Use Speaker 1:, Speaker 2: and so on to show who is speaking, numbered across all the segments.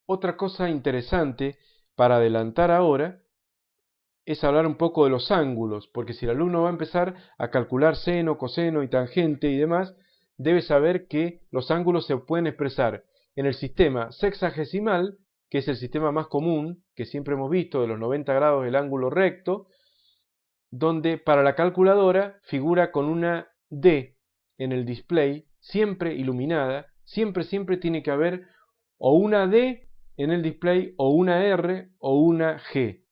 Speaker 1: Otra cosa interesante para adelantar ahora es hablar un poco de los ángulos, porque si el alumno va a empezar a calcular seno, coseno y tangente y demás, debe saber que los ángulos se pueden expresar en el sistema sexagesimal, que es el sistema más común, que siempre hemos visto, de los 90 grados del ángulo recto, donde para la calculadora figura con una D en el display, siempre iluminada, siempre tiene que haber o una D en el display, o una R o una G,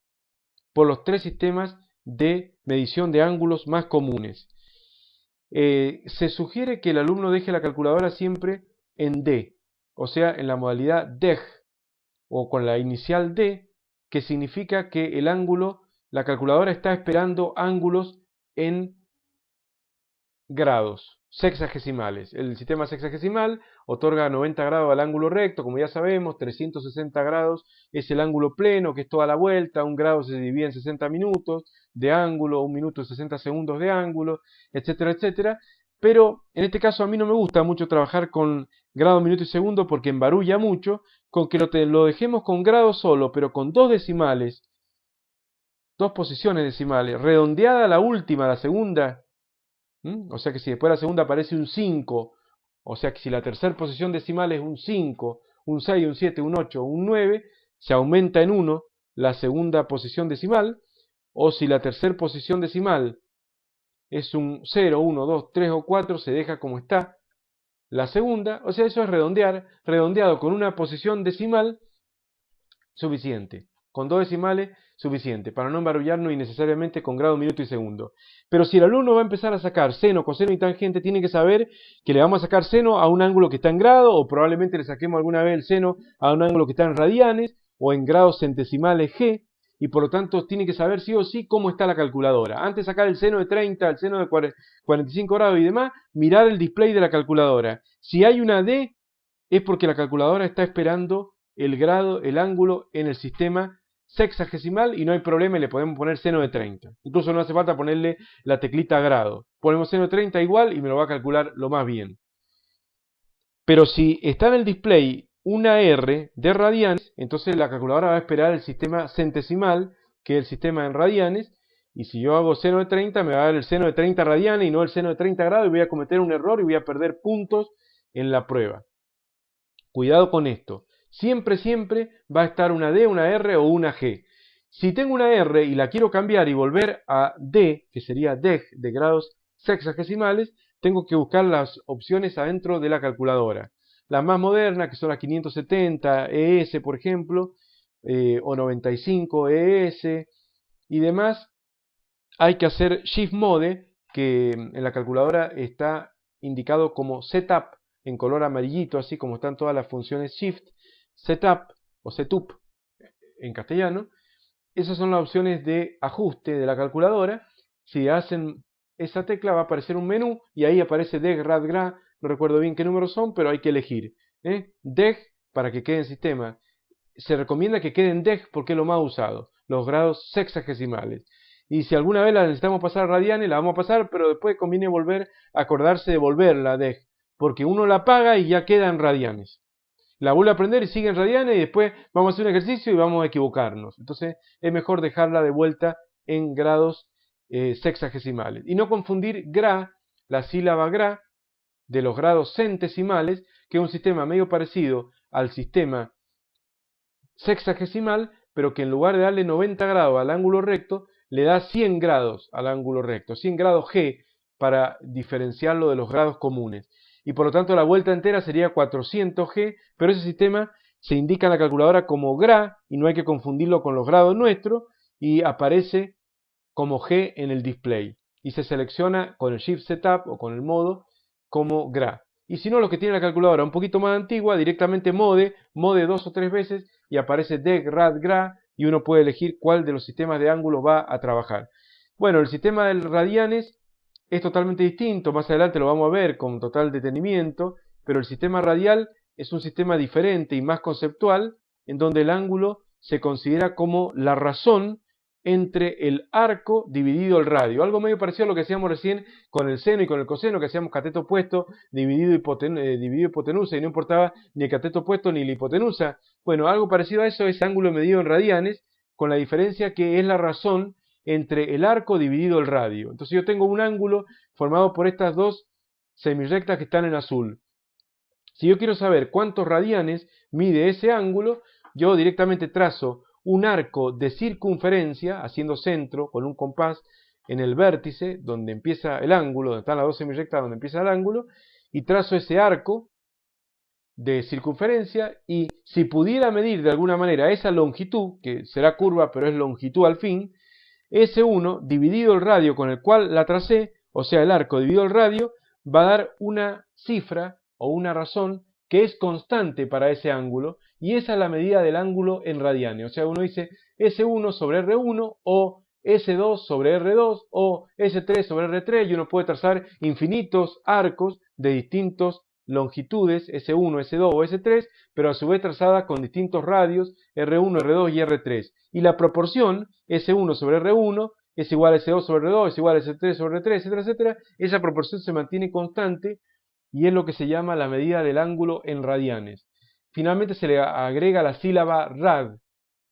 Speaker 1: por los tres sistemas de medición de ángulos más comunes. Se sugiere que el alumno deje la calculadora siempre en D, o sea, en la modalidad DEG, o con la inicial D, que significa que el ángulo, la calculadora está esperando ángulos en grados sexagesimales. El sistema sexagesimal otorga 90 grados al ángulo recto, como ya sabemos, 360 grados es el ángulo pleno, que es toda la vuelta, un grado se divide en 60 minutos de ángulo, un minuto y 60 segundos de ángulo, etcétera, etcétera. Pero en este caso a mí no me gusta mucho trabajar con grado, minuto y segundo porque embarulla mucho, con que lo dejemos con grado solo, pero con dos decimales, dos posiciones decimales, redondeada la última, la segunda. O sea que si después de la segunda aparece un 5, o sea que si la tercera posición decimal es un 5, un 6, un 7, un 8, un 9, se aumenta en 1 la segunda posición decimal, o si la tercera posición decimal es un 0, 1, 2, 3 o 4, se deja como está la segunda, o sea, eso es redondear, redondeado con una posición decimal suficiente. Con dos decimales, suficiente, para no embarullarnos innecesariamente con grado, minuto y segundo. Pero si el alumno va a empezar a sacar seno, coseno y tangente, tiene que saber que le vamos a sacar seno a un ángulo que está en grado, o probablemente le saquemos alguna vez el seno a un ángulo que está en radianes, o en grados centesimales G, y por lo tanto tiene que saber sí o sí cómo está la calculadora. Antes de sacar el seno de 30, el seno de 45 grados y demás, mirar el display de la calculadora. Si hay una D, es porque la calculadora está esperando el grado, el ángulo en el sistema sexagesimal y no hay problema y le podemos poner seno de 30. Incluso no hace falta ponerle la teclita grado. Ponemos seno de 30 igual y me lo va a calcular lo más bien. Pero si está en el display una R de radianes, entonces la calculadora va a esperar el sistema centesimal, que es el sistema en radianes, y si yo hago seno de 30 me va a dar el seno de 30 radianes y no el seno de 30 grados y voy a cometer un error y voy a perder puntos en la prueba. Cuidado con esto. Siempre va a estar una D, una R o una G. Si tengo una R y la quiero cambiar y volver a D, que sería DEG, de grados sexagesimales, tengo que buscar las opciones adentro de la calculadora. Las más modernas, que son las 570 ES, por ejemplo, o 95 ES y demás, hay que hacer Shift Mode, que en la calculadora está indicado como Setup, en color amarillito, así como están todas las funciones Shift, Setup o Setup en castellano. Esas son las opciones de ajuste de la calculadora. Si hacen esa tecla va a aparecer un menú y ahí aparece DEG, RAD, GRA, no recuerdo bien qué números son, pero hay que elegir. DEG para que quede en sistema. Se recomienda que quede en DEG porque es lo más usado, los grados sexagesimales. Y si alguna vez la necesitamos pasar a radianes, la vamos a pasar, pero después conviene volver a acordarse de volverla a DEG, porque uno la apaga y ya queda en radianes. La vuelve a aprender y sigue en radianes y después vamos a hacer un ejercicio y vamos a equivocarnos. Entonces es mejor dejarla de vuelta en grados sexagesimales. Y no confundir GRA, la sílaba GRA, de los grados centesimales, que es un sistema medio parecido al sistema sexagesimal, pero que en lugar de darle 90 grados al ángulo recto, le da 100 grados al ángulo recto, 100 grados G, para diferenciarlo de los grados comunes. Y por lo tanto la vuelta entera sería 400 G, pero ese sistema se indica en la calculadora como GRA, y no hay que confundirlo con los grados nuestros, y aparece como G en el display. Y se selecciona con el Shift Setup o con el modo como GRA. Y si no, los que tienen la calculadora un poquito más antigua, directamente mode 2 o 3 veces y aparece DEG, RAD, GRA y uno puede elegir cuál de los sistemas de ángulos va a trabajar. Bueno, el sistema de radianes es totalmente distinto, más adelante lo vamos a ver con total detenimiento, pero el sistema radial es un sistema diferente y más conceptual, en donde el ángulo se considera como la razón entre el arco dividido el radio. Algo medio parecido a lo que hacíamos recién con el seno y con el coseno, que hacíamos cateto opuesto dividido hipotenusa y no importaba ni el cateto opuesto ni la hipotenusa. Bueno, algo parecido a eso es ángulo medido en radianes, con la diferencia que es la razón entre el arco dividido el radio. Entonces yo tengo un ángulo formado por estas dos semirrectas que están en azul. Si yo quiero saber cuántos radianes mide ese ángulo, yo directamente trazo un arco de circunferencia, haciendo centro con un compás en el vértice, donde empieza el ángulo, donde están las dos semirrectas, donde empieza el ángulo, y trazo ese arco de circunferencia, y si pudiera medir de alguna manera esa longitud, que será curva, pero es longitud al fin, S1 dividido el radio con el cual la tracé, o sea, el arco dividido el radio, va a dar una cifra o una razón que es constante para ese ángulo, y esa es la medida del ángulo en radianes. O sea, uno dice S1 sobre R1 o S2 sobre R2 o S3 sobre R3, y uno puede trazar infinitos arcos de distintas longitudes, S1, S2 o S3, pero a su vez trazadas con distintos radios, R1, R2 y R3. Y la proporción S1 sobre R1 es igual a S2 sobre R2, es igual a S3 sobre R3, etcétera, etcétera. Esa proporción se mantiene constante y es lo que se llama la medida del ángulo en radianes. Finalmente se le agrega la sílaba rad.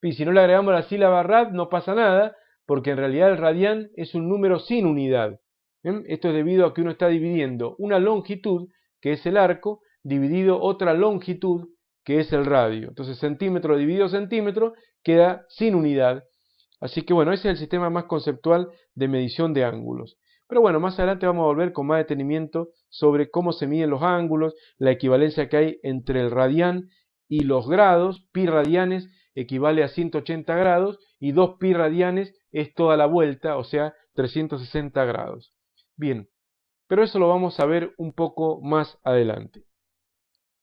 Speaker 1: Y si no le agregamos la sílaba rad no pasa nada, porque en realidad el radián es un número sin unidad. Esto es debido a que uno está dividiendo una longitud, que es el arco, dividido otra longitud, que es el radio. Entonces centímetro dividido centímetro queda sin unidad. Así que bueno, ese es el sistema más conceptual de medición de ángulos. Pero bueno, más adelante vamos a volver con más detenimiento sobre cómo se miden los ángulos, la equivalencia que hay entre el radián y los grados. Pi radianes equivale a 180 grados y 2 pi radianes es toda la vuelta, o sea, 360 grados. Bien, pero eso lo vamos a ver un poco más adelante.